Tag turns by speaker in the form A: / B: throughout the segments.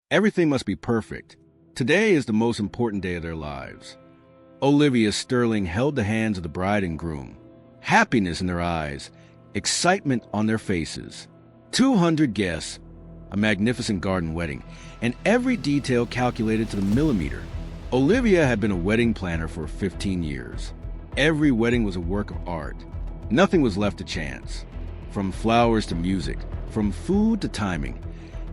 A: Everything must be perfect. Today is the most important day of their lives. Olivia Sterling held the hands of the bride and groom. Happiness in their eyes, excitement on their faces. 200 guests, a magnificent garden wedding, and every detail calculated to the millimeter. Olivia had been a wedding planner for 15 years. Every wedding was a work of art. Nothing was left to chance. From flowers to music, from food to timing,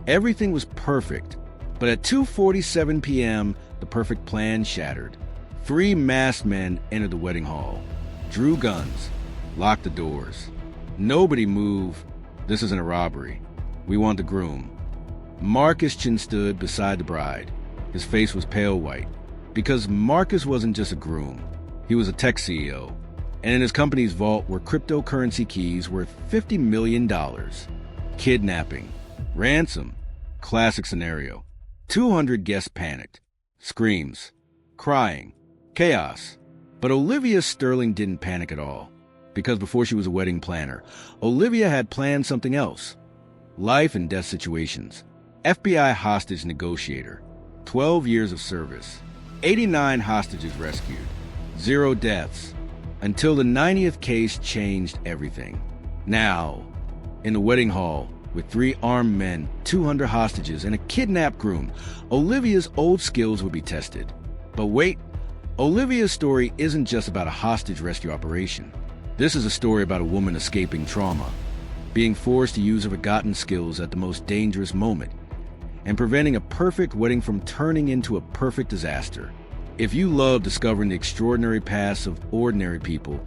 A: everything was perfect. But at 2:47 p.m., the perfect plan shattered. 3 masked men entered the wedding hall, drew guns, locked the doors. Nobody move. This isn't a robbery. We want the groom. Marcus Chin stood beside the bride. His face was pale white, because Marcus wasn't just a groom. He was a tech CEO, and in his company's vault were cryptocurrency keys worth $50 million. Kidnapping, ransom, classic scenario. 200 guests panicked. Screams, crying, chaos. But Olivia Sterling didn't panic at all, because before she was a wedding planner, Olivia had planned something else. Life and death situations. FBI hostage negotiator. 12 years of service. 89 hostages rescued. 0 deaths. Until the 90th case changed everything. Now, in the wedding hall, with 3 armed men, 200 hostages, and a kidnapped groom, Olivia's old skills would be tested. But wait, Olivia's story isn't just about a hostage rescue operation. This is a story about a woman escaping trauma, being forced to use her forgotten skills at the most dangerous moment, and preventing a perfect wedding from turning into a perfect disaster. If you love discovering the extraordinary paths of ordinary people,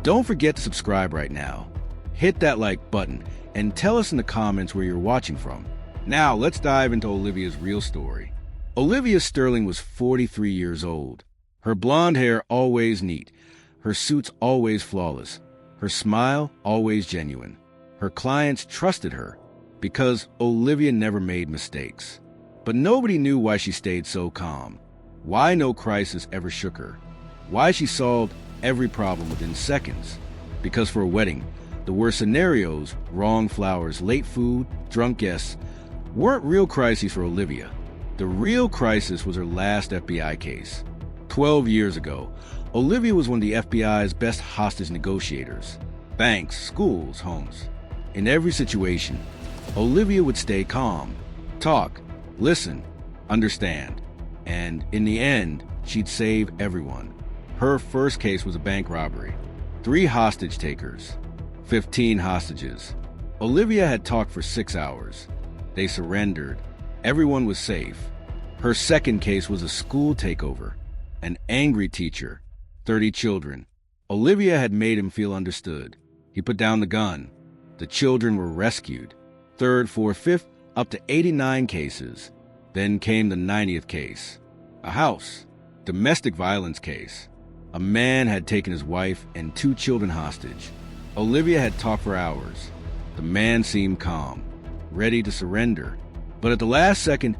A: don't forget to subscribe right now. Hit that like button and tell us in the comments where you're watching from. Now, let's dive into Olivia's real story. Olivia Sterling was 43 years old. Her blonde hair always neat, her suits always flawless, her smile always genuine. Her clients trusted her because Olivia never made mistakes. But nobody knew why she stayed so calm, why no crisis ever shook her, why she solved every problem within seconds. Because for a wedding, the worst scenarios, wrong flowers, late food, drunk guests, weren't real crises for Olivia. The real crisis was her last FBI case. 12 years ago, Olivia was one of the FBI's best hostage negotiators. Banks, schools, homes. In every situation, Olivia would stay calm, talk, listen, understand. And in the end, she'd save everyone. Her first case was a bank robbery. 3 hostage takers. 15 hostages. Olivia had talked for 6 hours. They surrendered. Everyone was safe. Her second case was a school takeover. An angry teacher. 30 children. Olivia had made him feel understood. He put down the gun. The children were rescued. 3rd, 4th, 5th, up to 89 cases. Then came the 90th case. A house. Domestic violence case. A man had taken his wife and 2 children hostage. Olivia had talked for hours. The man seemed calm, ready to surrender. But at the last second,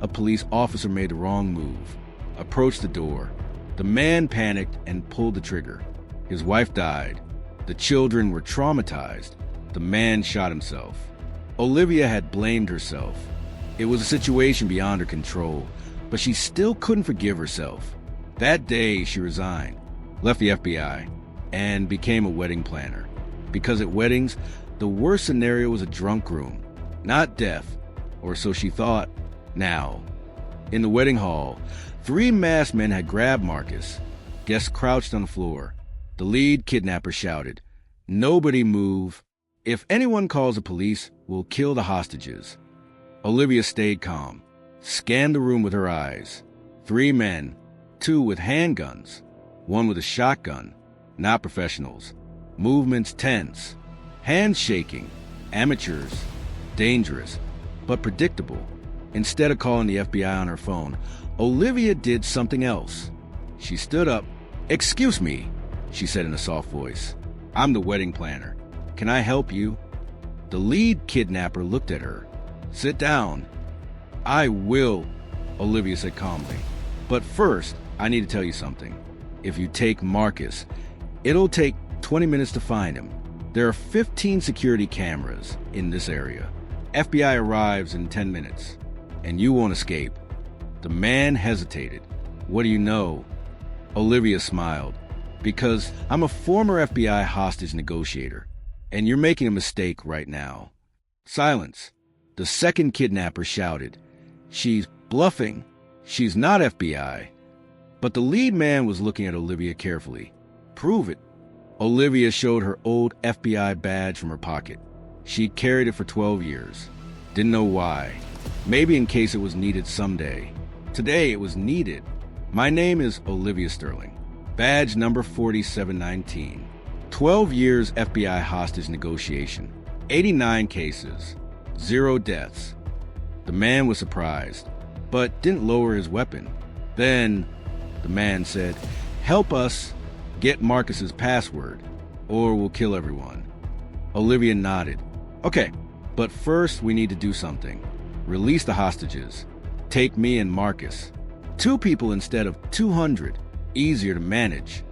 A: a police officer made the wrong move, approached the door. The man panicked and pulled the trigger. His wife died. The children were traumatized. The man shot himself. Olivia had blamed herself. It was a situation beyond her control, but she still couldn't forgive herself. That day, she resigned, left the FBI, and became a wedding planner. Because at weddings, the worst scenario was a drunk groom, not death, or so she thought. Now, in the wedding hall, 3 masked men had grabbed Marcus. Guests crouched on the floor. The lead kidnapper shouted, "Nobody move. If anyone calls the police, we'll kill the hostages." Olivia stayed calm, scanned the room with her eyes. 3 men, 2 with handguns, 1 with a shotgun, not professionals. Movements tense, hands shaking, amateurs, dangerous, but predictable. Instead of calling the FBI on her phone, Olivia did something else. She stood up. "Excuse me," she said in a soft voice. "I'm the wedding planner. Can I help you?" The lead kidnapper looked at her. "Sit down." "I will," Olivia said calmly. "But first, I need to tell you something. If you take Marcus, it'll take 20 minutes to find him. There are 15 security cameras in this area. FBI arrives in 10 minutes. and you won't escape." The man hesitated. "What do you know?" Olivia smiled. "Because I'm a former FBI hostage negotiator, and you're making a mistake right now." Silence. The second kidnapper shouted, "She's bluffing. She's not FBI." But the lead man was looking at Olivia carefully. "Prove it." Olivia showed her old FBI badge from her pocket. She'd carried it for 12 years. Didn't know why. Maybe in case it was needed someday. Today it was needed. "My name is Olivia Sterling. Badge number 4719. 12 years FBI hostage negotiation. 89 cases. 0 deaths." The man was surprised, but didn't lower his weapon. Then the man said, "Help us get Marcus's password, or we'll kill everyone." Olivia nodded. "Okay, but first we need to do something. Release the hostages. Take me and Marcus. 2 people instead of 200. Easier to manage."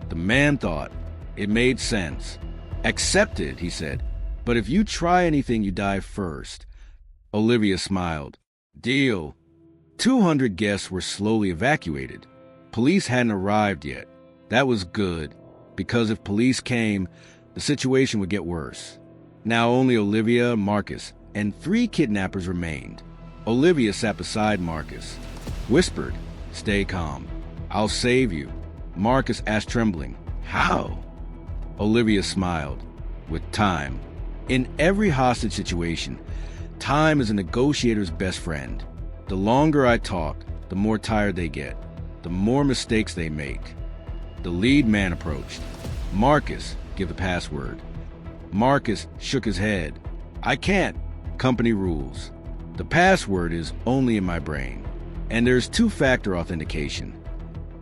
A: The man thought. It made sense. "Accepted," he said. "But if you try anything, you die first." Olivia smiled. "Deal." 200 guests were slowly evacuated. Police hadn't arrived yet. That was good, because if police came, the situation would get worse. Now only Olivia, Marcus, and 3 kidnappers remained. Olivia sat beside Marcus, whispered, "Stay calm. I'll save you." Marcus asked, trembling, "How?" Olivia smiled. "With time. In every hostage situation, time is a negotiator's best friend. The longer I talk, the more tired they get, the more mistakes they make." The lead man approached. "Marcus, give the password." Marcus shook his head. "I can't. Company rules. The password is only in my brain, and there's 2-factor authentication."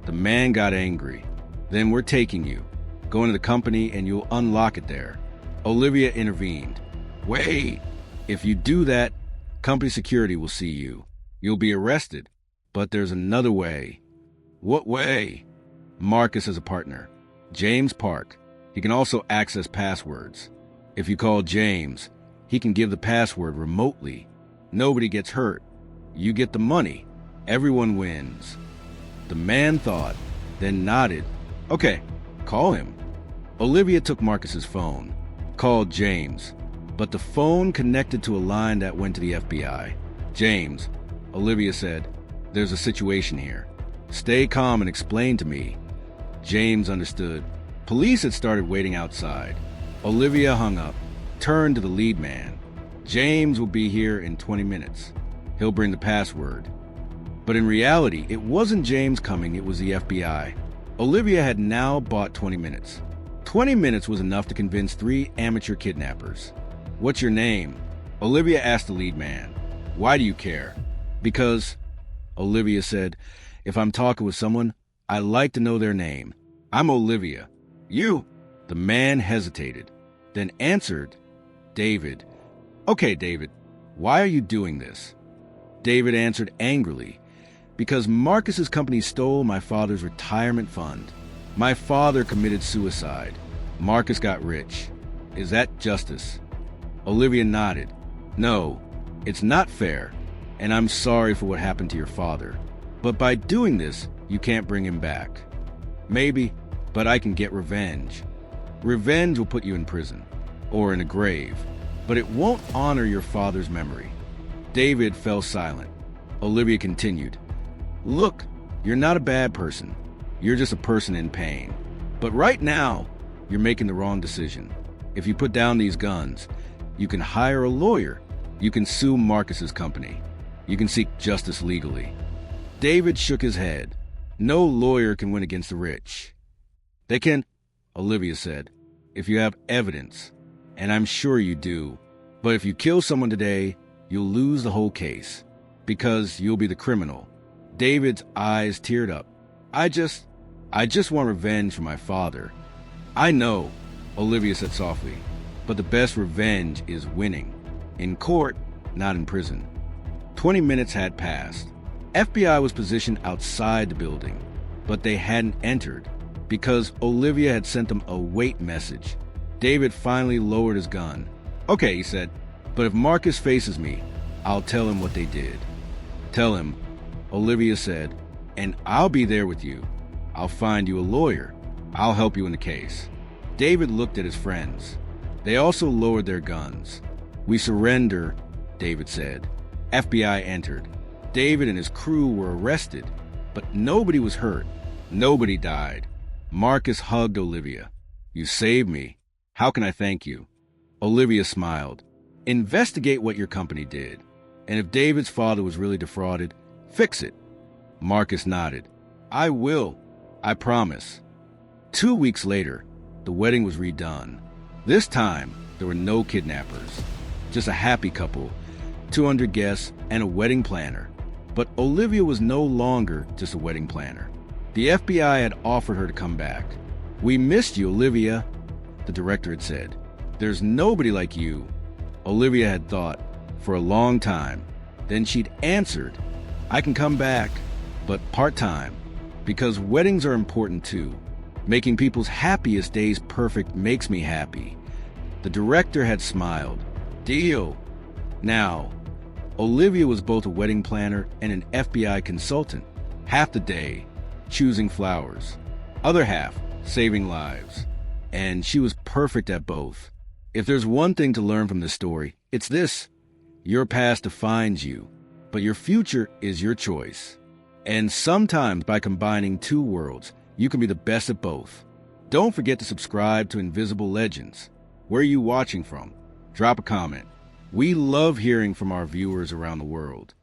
A: The man got angry. "Then we're taking you. Go into the company and you'll unlock it there." Olivia intervened. "Wait. If you do that, company security will see you. You'll be arrested. But there's another way." "What way?" "Marcus has a partner, James Park. He can also access passwords. If you call James, he can give the password remotely. Nobody gets hurt. You get the money. Everyone wins." The man thought, then nodded. "Okay, call him." Olivia took Marcus's phone, called James, but the phone connected to a line that went to the FBI. "James," Olivia said, "there's a situation here. Stay calm and explain to me." James understood. Police had started waiting outside. Olivia hung up, turned to the lead man. "James will be here in 20 minutes. He'll bring the password." But in reality, it wasn't James coming, it was the FBI. Olivia had now bought 20 minutes. 20 minutes was enough to convince 3 amateur kidnappers. "What's your name?" Olivia asked the lead man. "Why do you care?" "Because," Olivia said, "if I'm talking with someone, I like to know their name. I'm Olivia." "You?" The man hesitated, then answered, "David." "Okay, David, why are you doing this?" David answered angrily, "Because Marcus's company stole my father's retirement fund. My father committed suicide. Marcus got rich. Is that justice?" Olivia nodded. "No, it's not fair, and I'm sorry for what happened to your father. But by doing this, you can't bring him back." "Maybe, but I can get revenge." "Revenge will put you in prison, or in a grave, but it won't honor your father's memory." David fell silent. Olivia continued, "Look, you're not a bad person. You're just a person in pain. But right now, you're making the wrong decision. If you put down these guns, you can hire a lawyer. You can sue Marcus's company. You can seek justice legally." David shook his head. "No lawyer can win against the rich." "They can," Olivia said, "if you have evidence, and I'm sure you do. But if you kill someone today, you'll lose the whole case, because you'll be the criminal." David's eyes teared up. I just want revenge for my father." "I know," Olivia said softly, "but the best revenge is winning. In court, not in prison." 20 minutes had passed. FBI was positioned outside the building, but they hadn't entered, because Olivia had sent them a wait message. David finally lowered his gun. "Okay," he said, "but if Marcus faces me, I'll tell him what they did." Tell him, Olivia said, and I'll be there with you. I'll find you a lawyer. I'll help you in the case. David looked at his friends. They also lowered their guns. We surrender, David said. FBI entered. David and his crew were arrested, but nobody was hurt. Nobody died. Marcus hugged Olivia. You saved me. How can I thank you? Olivia smiled. Investigate what your company did. And if David's father was really defrauded, fix it. Marcus nodded. I will. I promise. 2 weeks later, the wedding was redone. This time, there were no kidnappers. Just a happy couple, 200 guests, and a wedding planner. But Olivia was no longer just a wedding planner. The FBI had offered her to come back. We missed you, Olivia, the director had said. There's nobody like you. Olivia had thought for a long time. Then she'd answered, I can come back, but part-time, because weddings are important too. Making people's happiest days perfect makes me happy. The director had smiled. Deal. Now, Olivia was both a wedding planner and an FBI consultant. Half the day, choosing flowers. Other half, saving lives. And she was perfect at both. If there's one thing to learn from this story, it's this. Your past defines you, but your future is your choice. And sometimes by combining two worlds, you can be the best at both. Don't forget to subscribe to Invisible Legends. Where are you watching from? Drop a comment. We love hearing from our viewers around the world.